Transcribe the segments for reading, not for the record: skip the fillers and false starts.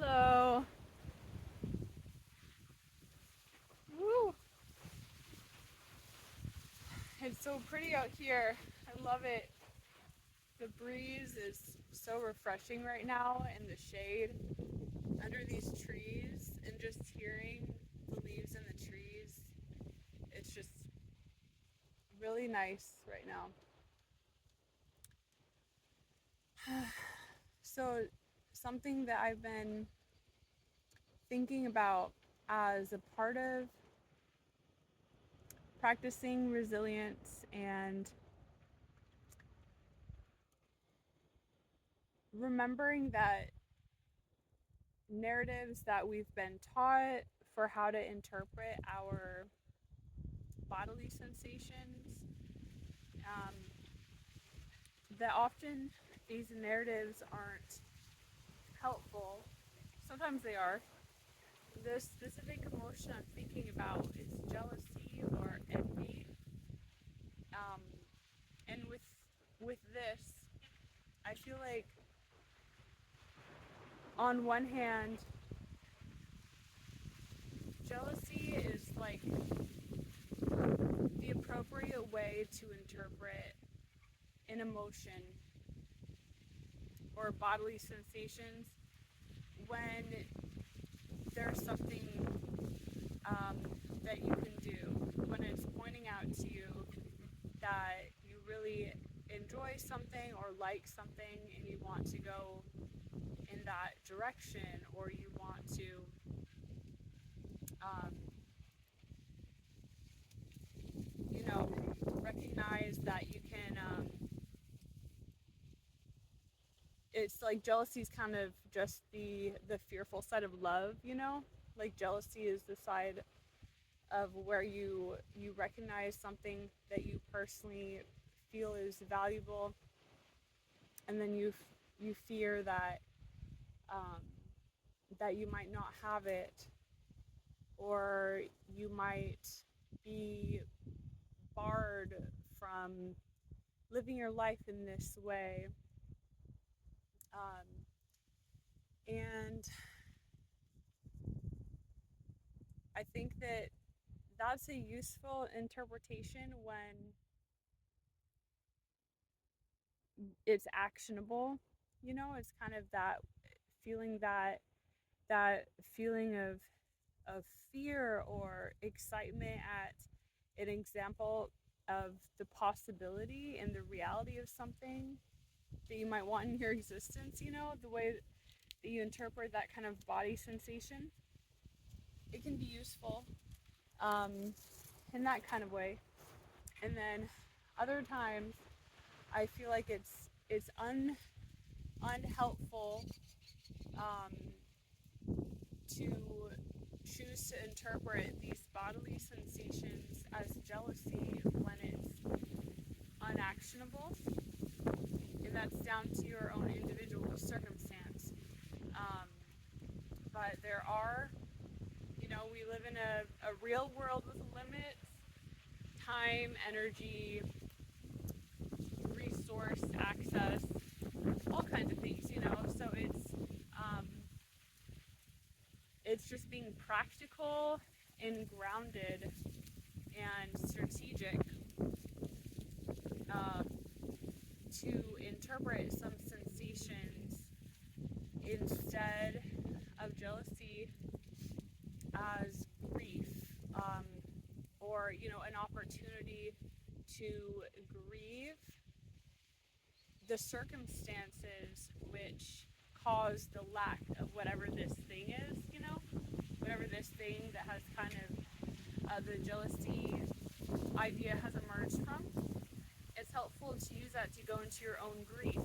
Hello. Woo. It's so pretty out here. I love it. The breeze is so refreshing right now in the shade under these trees and just hearing the leaves in the trees. It's just really nice right now. So, something that I've been thinking about as a part of practicing resilience and remembering that narratives that we've been taught for how to interpret our bodily sensations, um, that often these narratives aren't helpful. Sometimes they are. The specific emotion I'm thinking about is jealousy or envy. Um, and with this, I feel like on one hand, jealousy is like the appropriate way to interpret an emotion or bodily sensations when there's something um, that you can do, when it's pointing out to you that you really enjoy something or like something and you want to go in that direction, or you want to um, you know recognize that you can it's like jealousy is kind of just the fearful side of love, like jealousy is the side of where you recognize something that you personally feel is valuable, and then you fear um, that you might not have it, or you might be barred from living your life in this way, and I think that that's a useful interpretation when it's actionable. It's kind of feeling that that feeling of fear or excitement at an example of the possibility and the reality of something that you might want in your existence. The way that you interpret that kind of body sensation, it can be useful um, in that kind of way. And then other times, I feel like it's unhelpful um, to choose to interpret these bodily sensations as jealousy when it's unactionable, and that's down to your own individual circumstance. Um, but there are, we live in a real world with limits, time, energy, resource access, all kinds of things, so it's just being practical and grounded and strategic um, to interpret some sensations instead of jealousy as grief, or an opportunity to grieve the circumstances which cause the lack of whatever this thing is, whatever this thing that has kind of the jealousy idea has emerged from. It's helpful to use that to go into your own grief,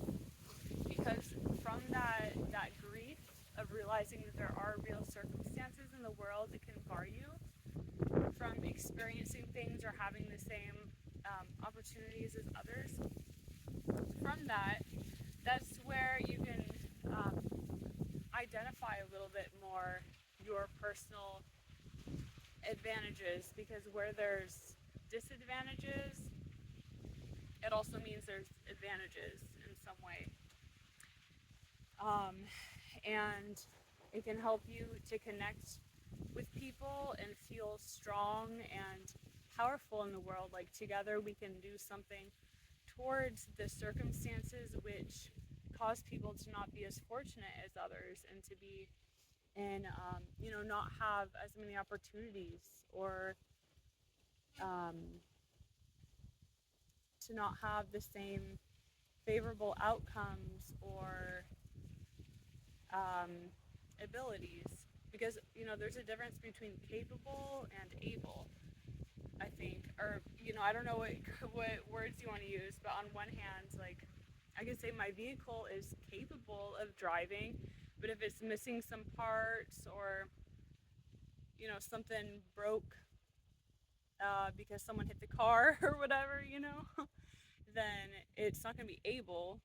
because from that grief of realizing that there are real circumstances in the world that can bar you from experiencing things or having the same opportunities as others, from that's where you can um, identify a little bit more your personal advantages, because where there's disadvantages, it also means there's advantages in some way. And It can help you to connect with people and feel strong and powerful in the world. Like together we can do something towards the circumstances which cause people to not be as fortunate as others and to be in, not have as many opportunities, or um, to not have the same favorable outcomes or um, abilities. Because, there's a difference between capable and able, I think. Or, I don't know what words you want to use, but on one hand, like, I can say my vehicle is capable of driving, but if it's missing some parts, or, something broke because someone hit the car or whatever, then it's not going to be able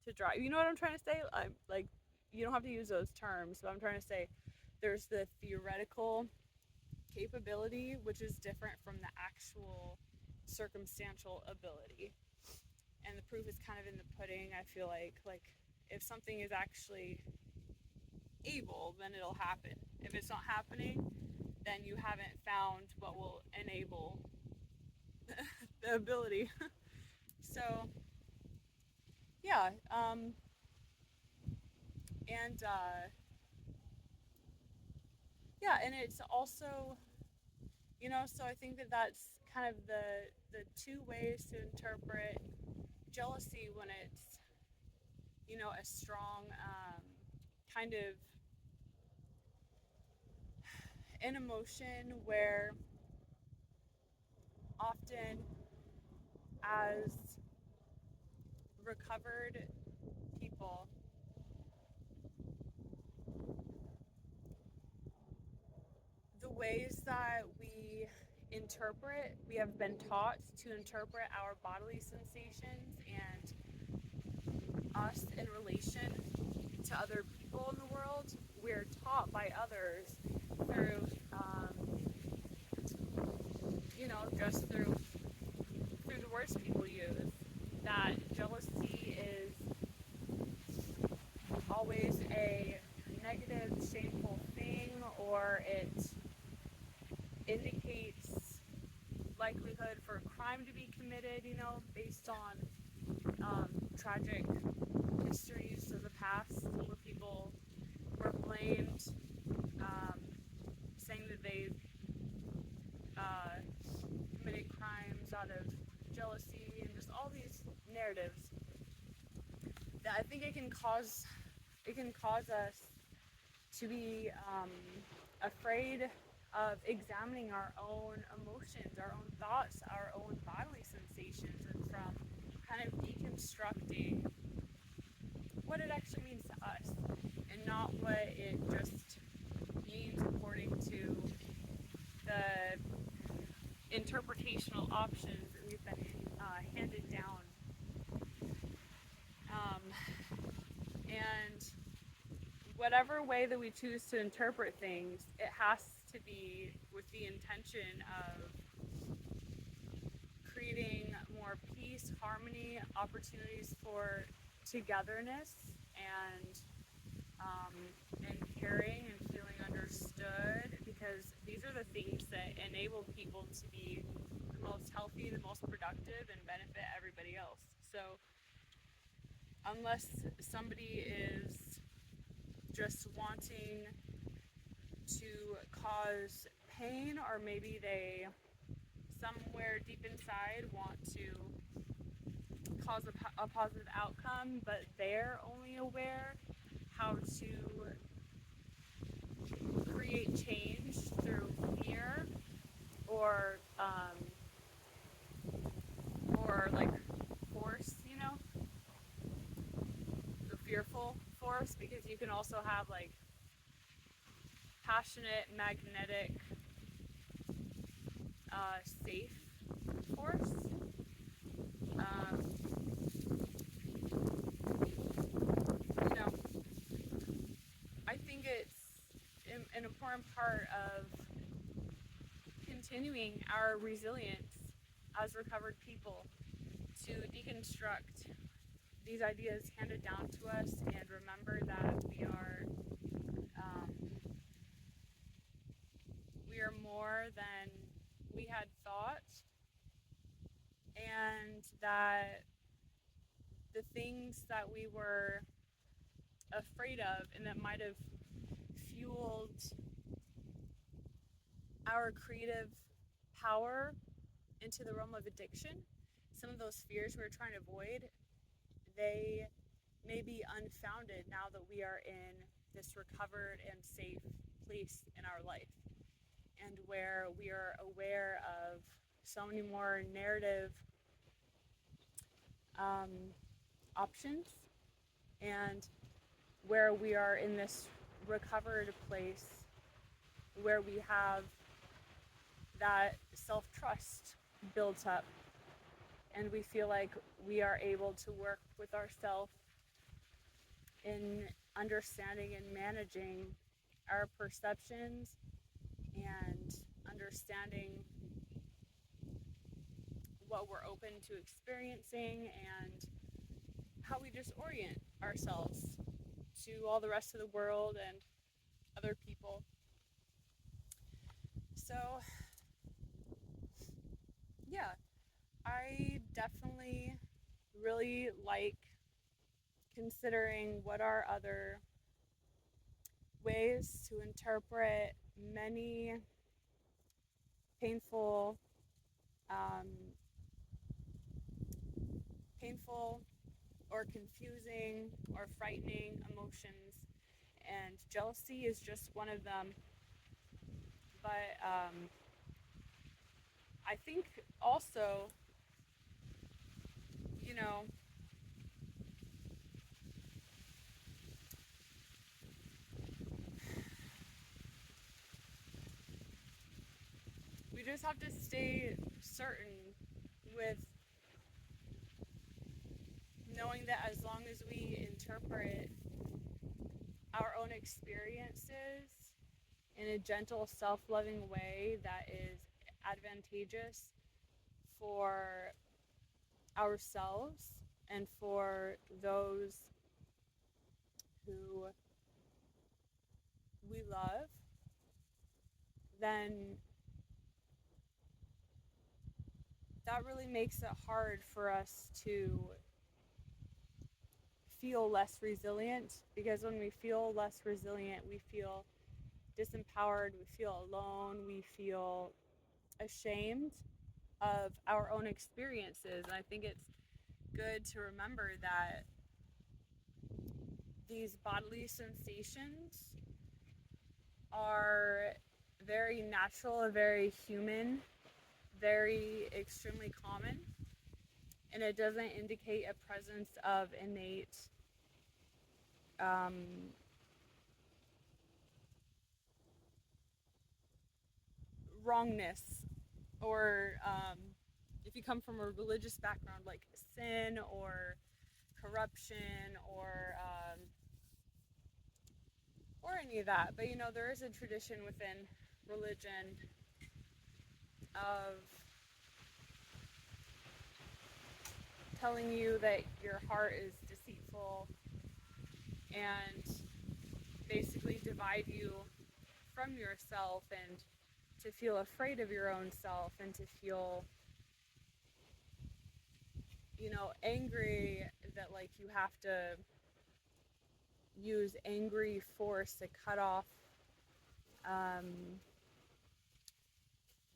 to drive. You know what I'm trying to say? I'm like, you don't have to use those terms, but I'm trying to say there's the theoretical capability, which is different from the actual circumstantial ability. And the proof is kind of in the pudding. I feel like if something is actually able, then it'll happen. If it's not happening, then you haven't found what will enable the ability. So yeah, and yeah, and it's also, so I think that that's kind of the two ways to interpret jealousy when it's, a strong kind of an emotion where often as recovered people, the ways that we have been taught to interpret our bodily sensations and us in relation to other people in the world, we're taught by others through, just through the words people use, that jealousy is always a negative, shameful thing, or it indicates likelihood for a crime to be committed, based on tragic histories of the past where people were blamed, saying that they uh, committed crimes out of jealousy, and just all these narratives that I think it can cause us to be afraid of examining our own emotions, our own thoughts, our own bodily sensations, and from kind of deconstructing what it actually means to us and not what it just means according to the interpretational options that we've been handed down. Um, and whatever way that we choose to interpret things, it has to be with the intention of creating more peace, harmony, opportunities for togetherness, and um, and caring and feeling understood, because these are the things that enable people to be the most healthy, the most productive, and benefit everybody else. So unless somebody is just wanting to cause pain, or maybe they somewhere deep inside want to cause a positive outcome, but they're only aware how to create change through fear, or like force, the fearful force, because you can also have like passionate, magnetic, safe force. Um, you know, I think it's an important part of continuing our resilience as recovered people to deconstruct these ideas handed down to us and remember that we are more than we had thought, and that the things that we were afraid of and that might have fueled our creative power into the realm of addiction, some of those fears we were trying to avoid, they may be unfounded now that we are in this recovered and safe place in our life, and where we are aware of so many more narrative options, and where we are in this recovered place where we have that self-trust built up, and we feel like we are able to work with ourselves in understanding and managing our perceptions and understanding what we're open to experiencing and how we just orient ourselves to all the rest of the world and other people. So, yeah, I definitely really like considering what are other ways to interpret many painful, um, painful or confusing or frightening emotions, and jealousy is just one of them. But I think also, you know, we just have to stay certain with knowing that as long as we interpret our own experiences in a gentle, self-loving way that is advantageous for ourselves and for those who we love, then that really makes it hard for us to feel less resilient, because when we feel less resilient, we feel disempowered, we feel alone, we feel ashamed of our own experiences. And I think it's good to remember that these bodily sensations are very natural, very human, very extremely common, and it doesn't indicate a presence of innate wrongness, or if you come from a religious background, like sin or corruption or any of that. But there is a tradition within religion of telling you that your heart is deceitful and basically divide you from yourself, and to feel afraid of your own self, and to feel angry, that like you have to use angry force to cut off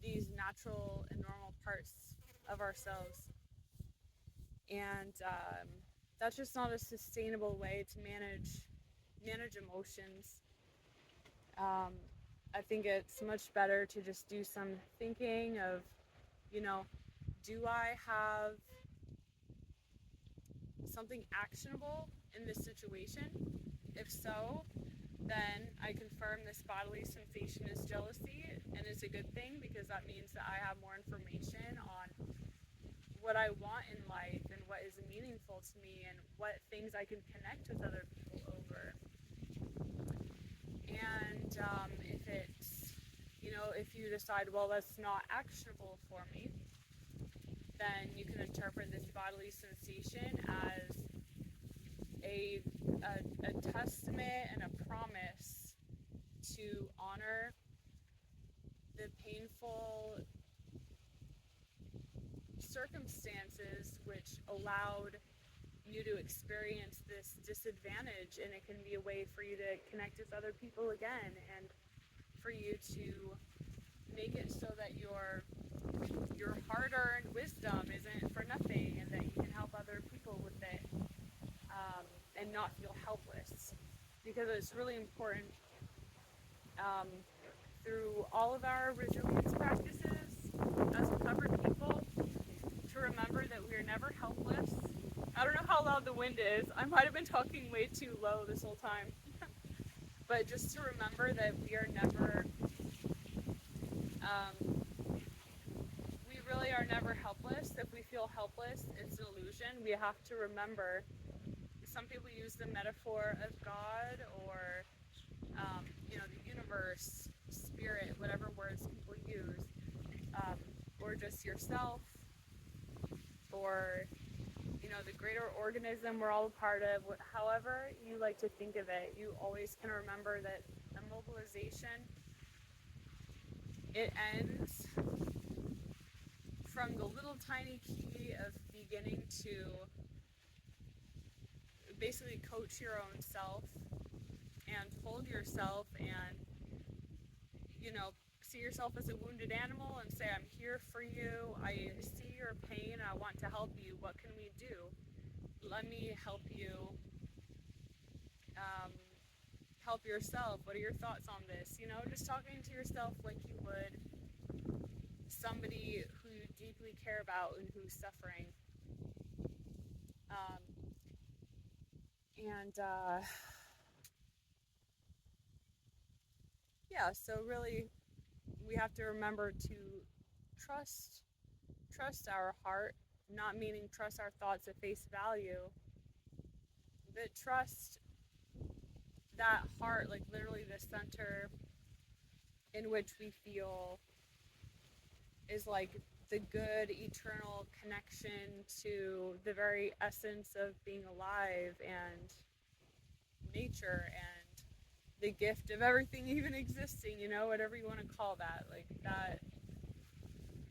these natural and normal parts of ourselves. And that's just not a sustainable way to manage emotions. I think it's much better to just do some thinking of, do I have something actionable in this situation? If so, then I confirm this bodily sensation is jealousy, and it's a good thing, because that means that I have more information on what I want in life and what is meaningful to me and what things I can connect with other people over. And if you decide, well, that's not actionable for me, then you can interpret this bodily sensation as a testament and a promise to honor the painful circumstances which allowed you to experience this disadvantage, and it can be a way for you to connect with other people again, and for you to make it so that your hard-earned wisdom isn't for nothing, and that you can help other people with it, and not feel helpless. Because it's really important, um, through all of our resilience practices as recovered people, to remember that we are never helpless. I don't know how loud the wind is. I might have been talking way too low this whole time. But just to remember that we are never, we really are never helpless. If we feel helpless, it's an illusion. We have to remember, some people use the metaphor of God, or, the universe, spirit, whatever words people use, or just yourself, or the greater organism we're all a part of. However you like to think of it, you always can remember that immobilization, it ends from the little tiny key of beginning to basically coach your own self and hold yourself, and see yourself as a wounded animal and say, I'm here for you, I see your pain, and I want to help you. What can we do? Let me help you help yourself. What are your thoughts on this? Just talking to yourself like you would somebody who you deeply care about and who's suffering. So really, we have to remember to trust our heart, not meaning trust our thoughts at face value, but trust that heart, like literally the center in which we feel is like the good eternal connection to the very essence of being alive and nature and the gift of everything even existing, whatever you want to call that. Like that,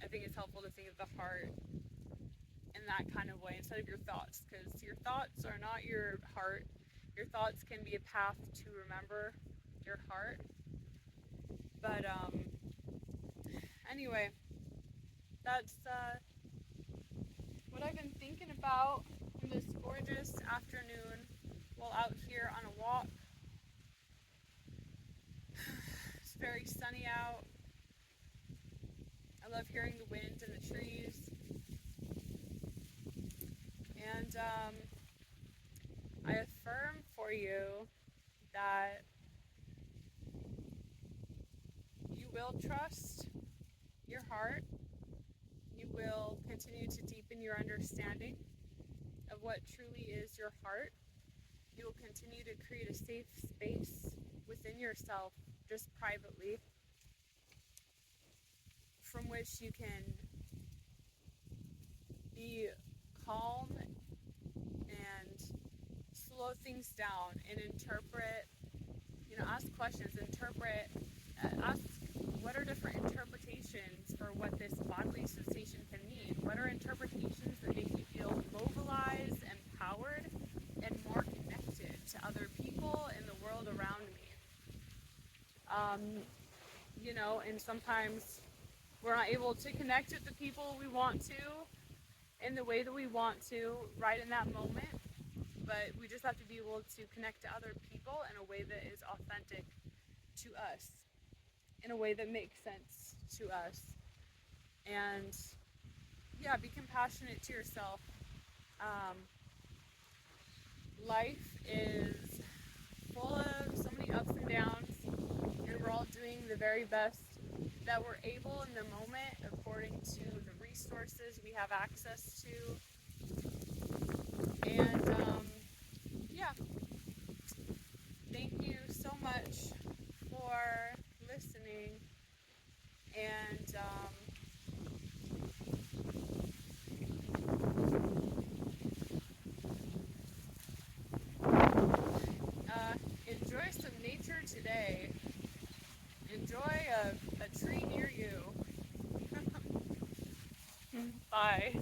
I think it's helpful to think of the heart in that kind of way instead of your thoughts, because your thoughts are not your heart. Your thoughts can be a path to remember your heart. But anyway, that's what I've been thinking about in this gorgeous afternoon while out here on a walk. It's very sunny out. I love hearing the wind in the trees. And I affirm for you that you will trust your heart. You will continue to deepen your understanding of what truly is your heart. You will continue to create a safe space within yourself, just privately, from which you can be calm and slow things down and interpret, ask questions, ask what are different interpretations for what this bodily sensation can mean. What are interpretations that make me feel mobilized, empowered, and more connected to other people and the world around me? And sometimes we're not able to connect with the people we want to in the way that we want to right in that moment, but we just have to be able to connect to other people in a way that is authentic to us, in a way that makes sense to us. And be compassionate to yourself. Life is full of so many ups and downs, and we're all doing the very best that we're able in the moment according to the resources we have access to. And thank you so much for listening, and enjoy some nature today. Enjoy a tree near you. Bye.